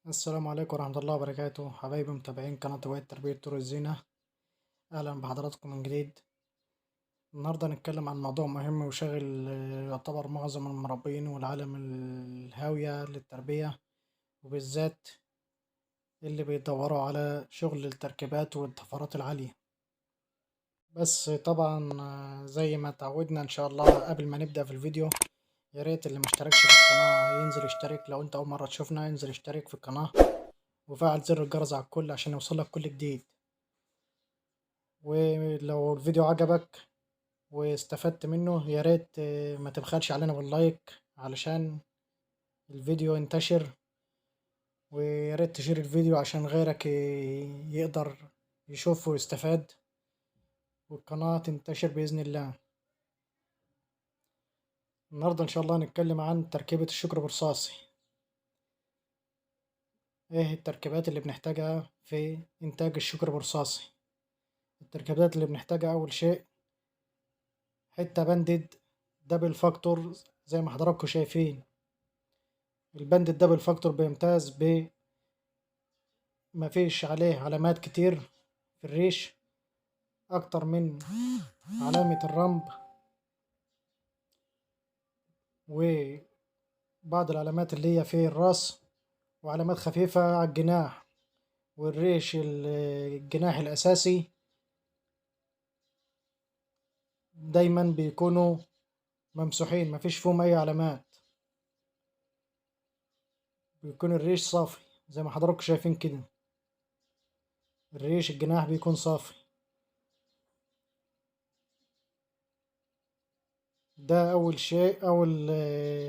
السلام عليكم ورحمة الله وبركاته، حبايبي متابعين قناة هواية تربية طيور الزينة. أهلا بحضراتكم من جديد. النهاردة هنتكلم عن موضوع مهم وشاغل يعتبر معظم المربين والعالم الهاوية للتربية، وبالذات اللي بيدوروا على شغل التركيبات والطفرات العالية. بس طبعا زي ما تعودنا إن شاء الله قبل ما نبدأ في الفيديو، يا ريت اللي مشتركش في القناة ينزل يشترك. لو انت أول مرة تشوفنا ينزل يشترك في القناة وفعل زر الجرس على الكل عشان يوصلك كل جديد. ولو الفيديو عجبك واستفدت منه يا ريت ما تبخلش علينا باللايك علشان الفيديو ينتشر، ويا ريت تشير الفيديو عشان غيرك يقدر يشوفه ويستفاد والقناة تنتشر بإذن الله. النهاردة إن شاء الله هنتكلم عن تركيبة الشكر برصاصي. إيه التركيبات اللي بنحتاجها في إنتاج الشكر برصاصي؟ التركيبات اللي بنحتاجها أول شيء حتة بندد دبل فاكتور زي ما حضراتكم شايفين. البند الدبل فاكتور بيمتاز مفيش عليه علامات كتير في الريش أكتر من علامة الرمب وبعض العلامات اللي هي في الراس، وعلامات خفيفة على الجناح والريش. الجناح الأساسي دايما بيكونوا ممسوحين مفيش فيهم أي علامات، بيكون الريش صافي زي ما حضراتكم شايفين كده. الريش الجناح بيكون صافي. ده أول شيء، أول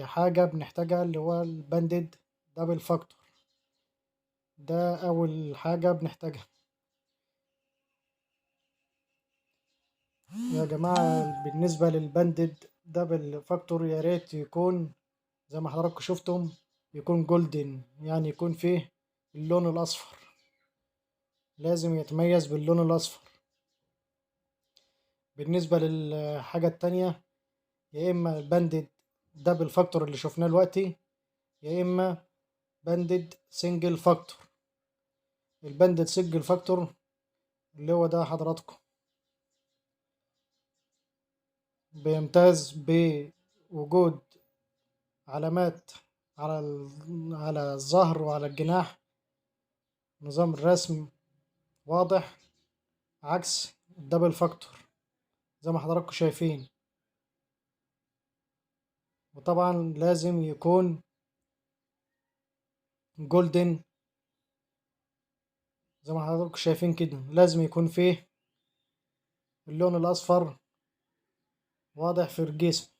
حاجة بنحتاجها اللي هو الباندد دبل فاكتور. ده أول حاجة بنحتاجها يا جماعة. بالنسبة للباندد دبل فاكتور يا ريت يكون زي ما حضراتكم شفتم يكون جولدن، يعني يكون فيه اللون الأصفر، لازم يتميز باللون الأصفر. بالنسبة للحاجة التانية، يا إما الباندد دبل فاكتور اللي شفناه دلوقتي، يا إما باندد سنجل فاكتور. الباندد سنجل فاكتور اللي هو ده حضراتكم بيمتاز بوجود علامات على الظهر وعلى الجناح، نظام الرسم واضح عكس الدبل فاكتور زي ما حضراتكم شايفين. وطبعا لازم يكون جولدن زي ما حضراتكم شايفين كده، لازم يكون فيه اللون الأصفر واضح في الجسم.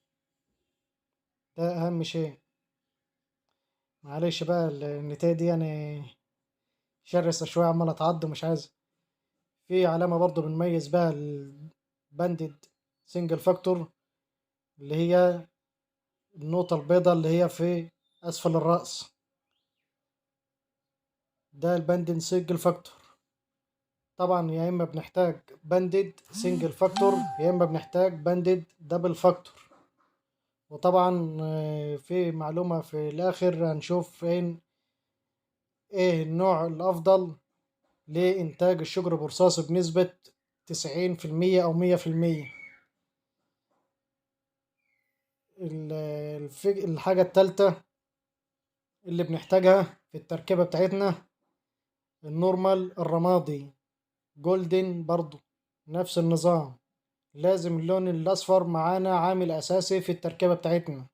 ده أهم شيء. معلش بقى النتاية دي يعني شرسة شوية عمالة تعض ومش عايز. في علامة برضو بنميز بها الباندد سنجل فاكتور اللي هي النقطة البيضاء اللي هي في أسفل الرأس. ده الباندد سنجل فاكتور. طبعا يا إما بنحتاج باندد سنجل فاكتور يا إما بنحتاج باندد دبل فاكتور. وطبعا في معلومة في الآخر هنشوف فين إيه النوع الأفضل لإنتاج الشجر برصاصي بنسبة 90% أو 100%. الحاجة التالتة اللي بنحتاجها في التركيبة بتاعتنا النورمال الرمادي جولدن، برضو نفس النظام. لازم اللون الأصفر معانا عامل أساسي في التركيبة بتاعتنا.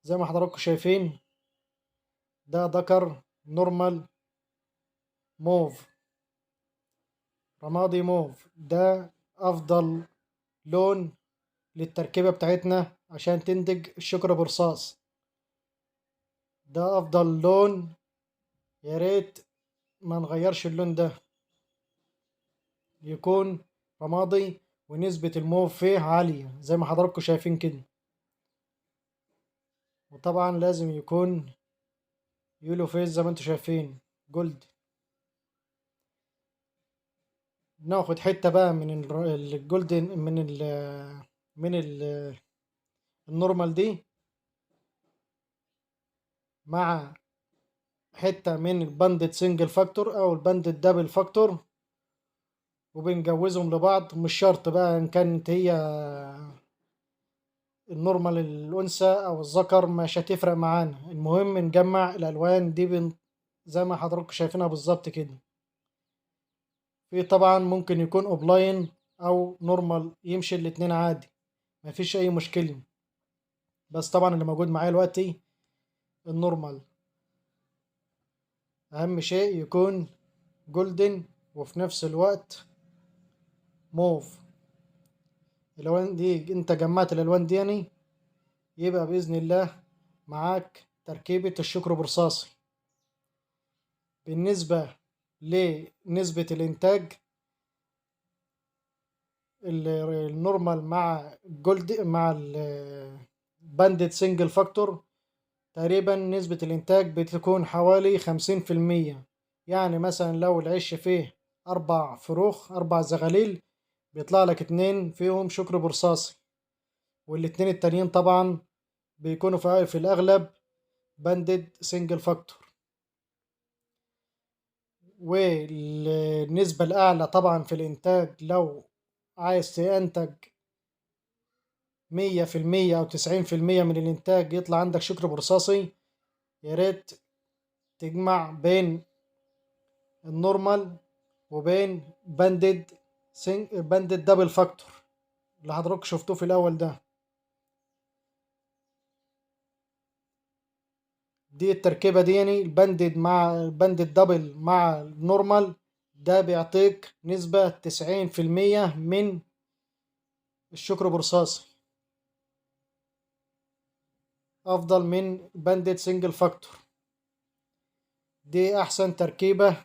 زي ما حضراتكم شايفين ده ذكر نورمال موف رمادي موف، ده أفضل لون للتركيبة بتاعتنا عشان تنتج الشكر برصاص. ده أفضل لون، يا ريت ما نغيرش اللون ده، يكون رمادي ونسبة الموف فيه عالية زي ما حضراتكم شايفين كده. وطبعا لازم يكون يلو فيس زي ما انتم شايفين جولد. ناخد حتة بقى من الجولدن من النورمال دي مع حتة من الباندد سنجل فاكتور أو الباندد دبل فاكتور، وبنجوزهم لبعض. مش شرط بقى إن كانت هي النورمال الأنثى أو الذكر، مش هتفرق معانا، المهم نجمع الألوان دي زي ما حضراتكم شايفينها بالظبط كده. في طبعا ممكن يكون أوبلاين أو نورمال، يمشي الاتنين عادي، مفيش أي مشكلة. بس طبعا اللي موجود معايا دلوقتي النورمال. أهم شيء يكون جولدن وفي نفس الوقت موف. الألوان دي أنت جمعت الألوان دي يعني، يبقى بإذن الله معاك تركيبة الشكر برصاصي. بالنسبة لنسبة الإنتاج، النورمال مع جولد مع الباندد سنجل فاكتور، تقريبا نسبة الإنتاج بتكون حوالي 50%. يعني مثلا لو العش فيه 4 فروخ 4 زغاليل، بيطلع لك 2 فيهم شكر برصاصي، والاتنين التانيين طبعا بيكونوا في الأغلب باندد سنجل فاكتور. والنسبة الأعلى طبعا في الإنتاج، لو عايز تنتج 100% أو 90% من الإنتاج يطلع عندك شكر برصاصي، ياريت تجمع بين النورمال وبين باندد دبل فاكتور اللي حضرتك شفتوه في الأول ده. دي التركيبة دي، يعني الباندد مع الباندد دبل مع النورمال، ده بيعطيك نسبة 90% من الشكر برصاصي، أفضل من باندد سنجل فاكتور. دي أحسن تركيبة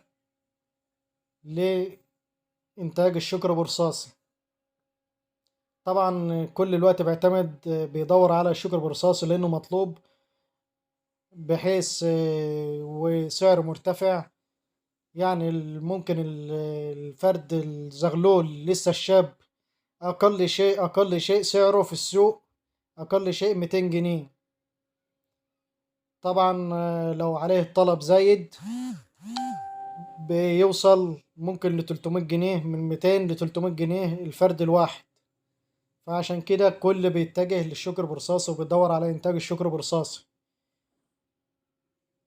لإنتاج الشكر برصاصي. طبعا كل الوقت بيدور على الشكر برصاصي لأنه مطلوب، بحيث وسعره مرتفع. يعني ممكن الفرد الزغلول لسه الشاب، أقل شيء سعره في السوق أقل شيء 200 جنيه. طبعا لو عليه الطلب زايد بيوصل ممكن ل300 جنيه، من 200 ل300 جنيه الفرد الواحد. فعشان كده كل بيتجه للشكر برصاصي وبيدور على إنتاج الشكر برصاصي.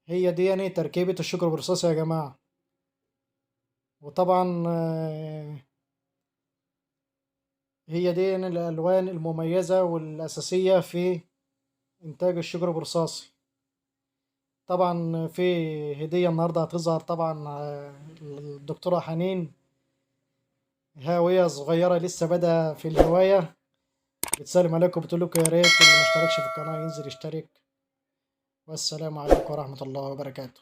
هي دي يعني تركيبة الشكر برصاصي يا جماعة. وطبعا هي دي يعني الألوان المميزة والأساسية في إنتاج الشجر برصاصي. طبعا في هدية النهاردة هتظهر طبعا الدكتورة حنين، هاوية صغيرة لسه بدأ في الهواية، بتسلم عليكم بتقول لكم يا ريت اللي ما اشتركش في القناة ينزل يشترك. والسلام عليكم ورحمة الله وبركاته.